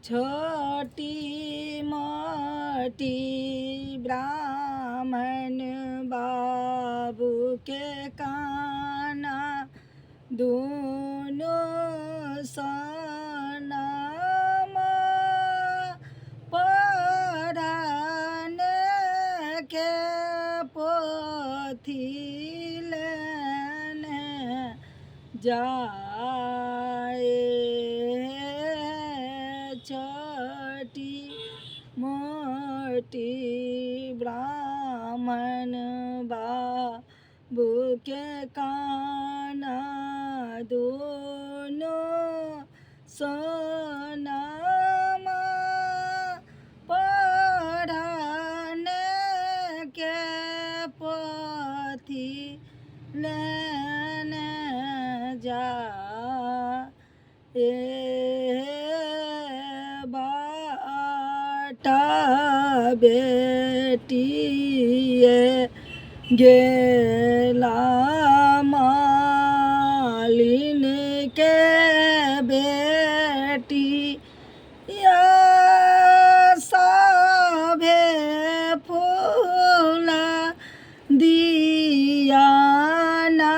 छोटी मोटी ब्राह्मण बाबू के काना दोनों सनमा पढ़ने के पोथी लेने जाए। छोटी मोटी ब्राह्मण बाबू के काना दोनों सोनमा पढ़ने के पोथी लेने जाए। बाटा बेटिए गेला मालिन के बेटी या साभे फूल दिया ना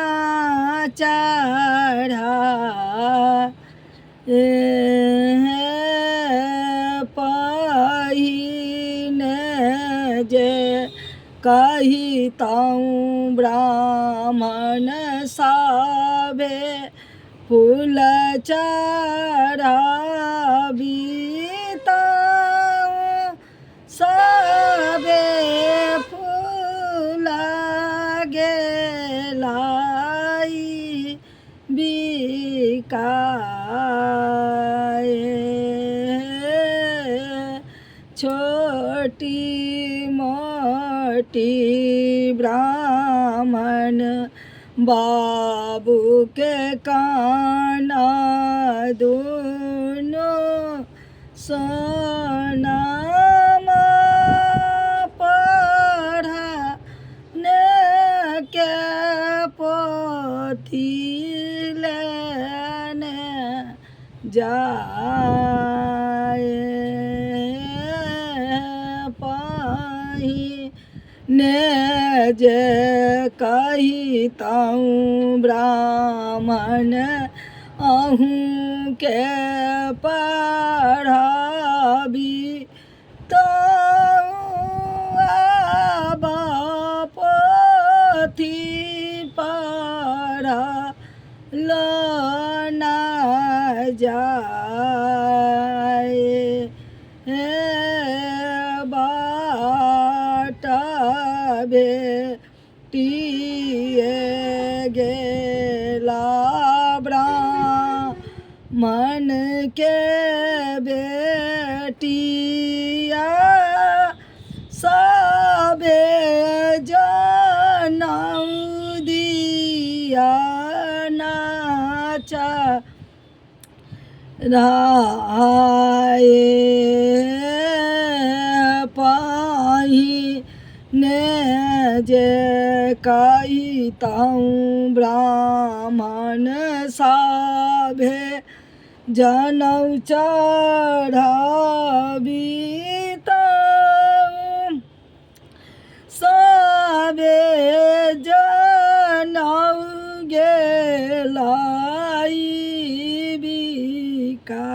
चढ़ा पहिने जे कहितौं ब्राह्मण साभे फूल चढ़ाबितौं साभे फूल गेलाई बिकाए। छोटी मोटी ब्राह्मण बाबू के काना दोनों सोनमा पढ़ने के पोथी लेने जाए। पहिने जे कहितौं ब्राह्मण अहूँ के पढ़ाबितौं आब पोथी पढ़ल ना जाए। बाटा बेटिए गेला ब्राह्मण के बेटिया साभे जनौ दिया ना चढ़ाए। पहिने जे कहितौं ब्राह्मण साभे जनौ चढ़ाबितौं साभे जनौ गेलाई बिका।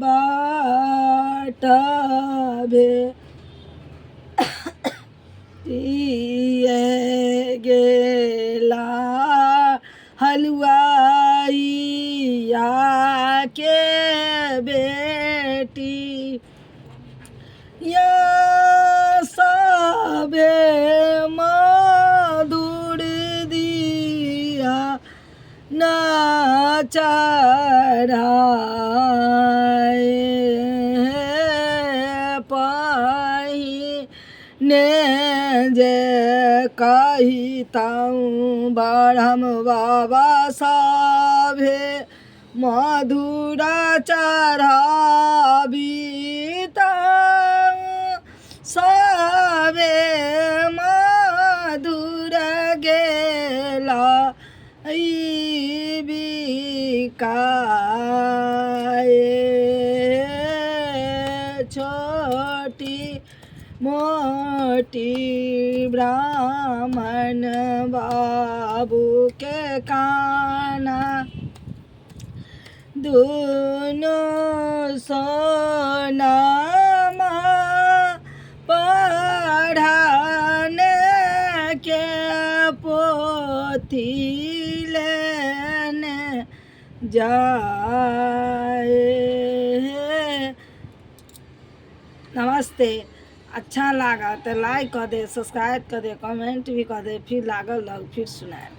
बाटा बेटिए गेला हलवाइया के बेटी या साभे मधुर दिया ना चढ़ाए। पहिने जे कहितौं ब्रह्म बाबा साभे मधुर चढ़ाबितौं साभे मधुर गेला बालिकाए छोटी मोटी ब्राह्मण बाबू के काना दोनों सोनामा पढ़ाने के पोथी लेने जाए। नमस्ते। अच्छा लगा तो लाइक कर दे, सब्सक्राइब कर दे, कमेंट भी कर दे, फिर लागल फिर सुनाए।